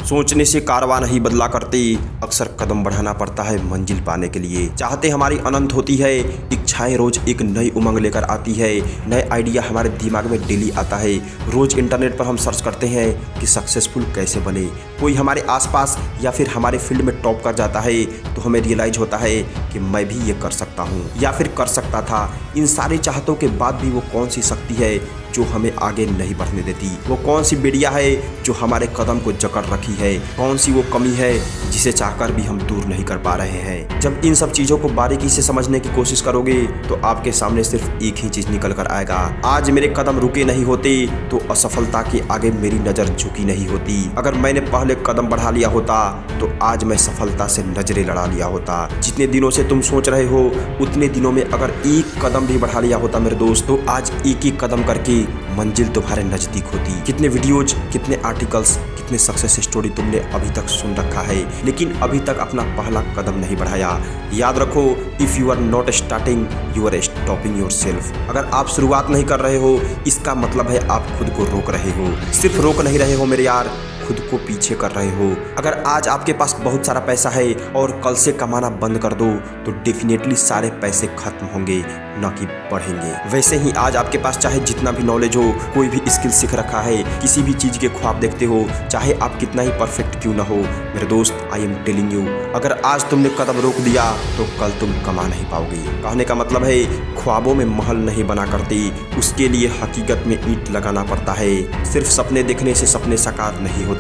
सोचने से कारवां नहीं बदला करते, अक्सर कदम बढ़ाना पड़ता है मंजिल पाने के लिए। चाहते हमारी अनंत होती है, इच्छाएं रोज एक नई उमंग लेकर आती है, नए आइडिया हमारे दिमाग में डेली आता है। रोज इंटरनेट पर हम सर्च करते हैं कि सक्सेसफुल कैसे बने। कोई हमारे आसपास या फिर हमारे फील्ड में टॉप कर जाता है तो हमें रियलाइज होता है कि मैं भी ये कर सकता हूँ या फिर कर सकता था। इन सारी चाहतों के बाद भी वो कौन सी शक्ति है जो हमें आगे नहीं बढ़ने देती? वो कौन सी बेड़िया है जो हमारे कदम को जकड़ रखी है? कौन सी वो कमी है जिसे चाहकर भी हम दूर नहीं कर पा रहे हैं? जब इन सब चीजों को बारीकी से समझने की कोशिश करोगे तो आपके सामने सिर्फ एक ही चीज निकल कर आएगा। आज मेरे कदम रुके नहीं होते तो असफलता के आगे मेरी नजर झुकी नहीं होती। अगर मैंने पहले कदम बढ़ा लिया होता तो आज मैं सफलता से नजरें लड़ा लिया होता। जितने दिनों से तुम सोच रहे हो उतने दिनों में अगर एक कदम भी बढ़ा लिया होता मेरे दोस्त, तो आज एक एक कदम करके मंजिल तुम्हारे नजदीक होती। कितने वीडियोज, कितने आर्टिकल्स, कितने सक्सेस स्टोरी तुमने अभी तक सुन रखा है, लेकिन अभी तक अपना पहला कदम नहीं बढ़ाया। याद रखो, if you are not starting you are stopping yourself. अगर आप शुरुआत नहीं कर रहे हो इसका मतलब है आप खुद को रोक रहे हो। सिर्फ रोक नहीं रहे हो मेरे यार, खुद को पीछे कर रहे हो। अगर आज आपके पास बहुत सारा पैसा है और कल से कमाना बंद कर दो तो डेफिनेटली सारे पैसे खत्म होंगे, न कि बढ़ेंगे। वैसे ही आज आपके पास चाहे जितना भी नॉलेज हो, कोई भी स्किल सीख रखा है, किसी भी चीज के ख्वाब देखते हो, चाहे आप कितना ही परफेक्ट क्यों ना हो मेरे दोस्त, आई एम टेलिंग यू, अगर आज तुमने कदम रोक दिया तो कल तुम कमा नहीं पाओगे। कहने का मतलब है ख्वाबों में महल नहीं बना करते, उसके लिए हकीकत में ईंट लगाना पड़ता है। सिर्फ सपने देखने से सपने साकार नहीं होते,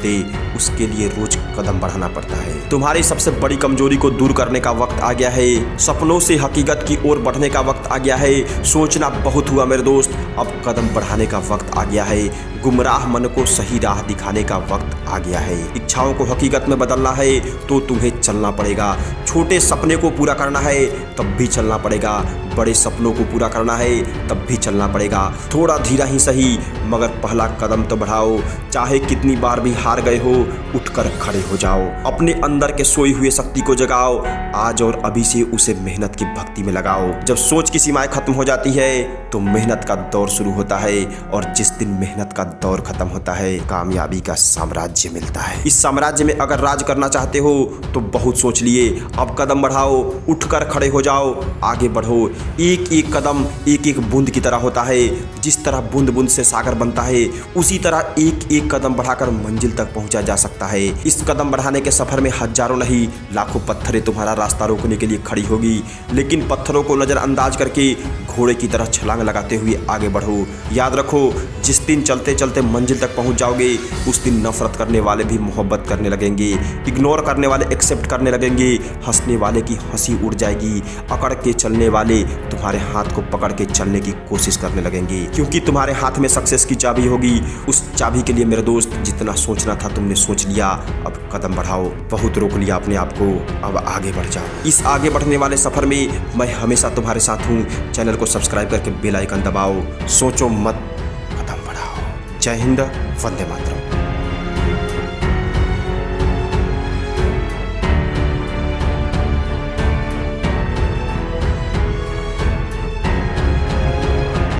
उसके लिए रोज कदम बढ़ाना पड़ता है। तुम्हारी सबसे बड़ी कमजोरी को दूर करने का वक्त आ गया है। सपनों से हकीकत की ओर बढ़ने का वक्त आ गया है। सोचना बहुत हुआ मेरे दोस्त, अब कदम बढ़ाने का वक्त आ गया है। गुमराह मन को सही राह दिखाने का वक्त आ गया है। इच्छाओं को हकीकत में बदलना है तो तुम्हें चलना पड़ेगा। छोटे सपने को पूरा करना है तब भी चलना पड़ेगा। बड़े सपनों को पूरा करना है तब भी चलना पड़ेगा। थोड़ा धीरा ही सही मगर पहला कदम तो बढ़ाओ। चाहे कितनी बार भी हार गए हो, उठकर खड़े हो जाओ। अपने अंदर के सोई हुए शक्ति को जगाओ। आज और अभी से उसे मेहनत की भक्ति में लगाओ। जब सोच की सीमाएं खत्म हो जाती है तो मेहनत का दौर शुरू होता है, और जिस दिन मेहनत का दौर खत्म होता है कामयाबी का साम्राज्य मिलता है। इस साम्राज्य में अगर राज करना चाहते हो तो बहुत सोच लिए, अब कदम बढ़ाओ, उठकर खड़े हो जाओ, आगे बढ़ो। एक एक कदम एक एक बूंद की तरह होता है। जिस तरह बूंद बूंद से सागर बनता है उसी तरह एक एक कदम बढ़ाकर मंजिल तक पहुंचा जा सकता है। इस कदम बढ़ाने के सफर में हजारों नहीं लाखों पत्थरें तुम्हारा रास्ता रोकने के लिए खड़ी होगी, लेकिन पत्थरों को नजरअंदाज करके घोड़े की तरह छलांग लगाते हुए आगे बढ़ो। याद रखो, जिस दिन चलते चलते मंजिल तक पहुंच जाओगे उस दिन नफरत करने वाले भी मोहब्बत करने लगेंगे, इग्नोर करने वाले एक्सेप्ट करने लगेंगे, हंसने वाले की हंसी उड़ जाएगी, अकड़ के चलने वाले तुम्हारे हाथ को पकड़ के चलने की कोशिश करने लगेंगे, क्योंकि तुम्हारे हाथ में सक्सेस की चाबी होगी। उस चाबी के लिए मेरे दोस्त जितना सोचना था तुमने सोच लिया, अब कदम बढ़ाओ। बहुत रोक लिया अपने आप को, अब आगे बढ़ जाओ। इस आगे बढ़ने वाले सफर में मैं हमेशा तुम्हारे साथ हूँ। चैनल को सब्सक्राइब करके बेल आइकन दबाओ। सोचो मत, कदम बढ़ाओ। जय हिंद, वंदे मातरम।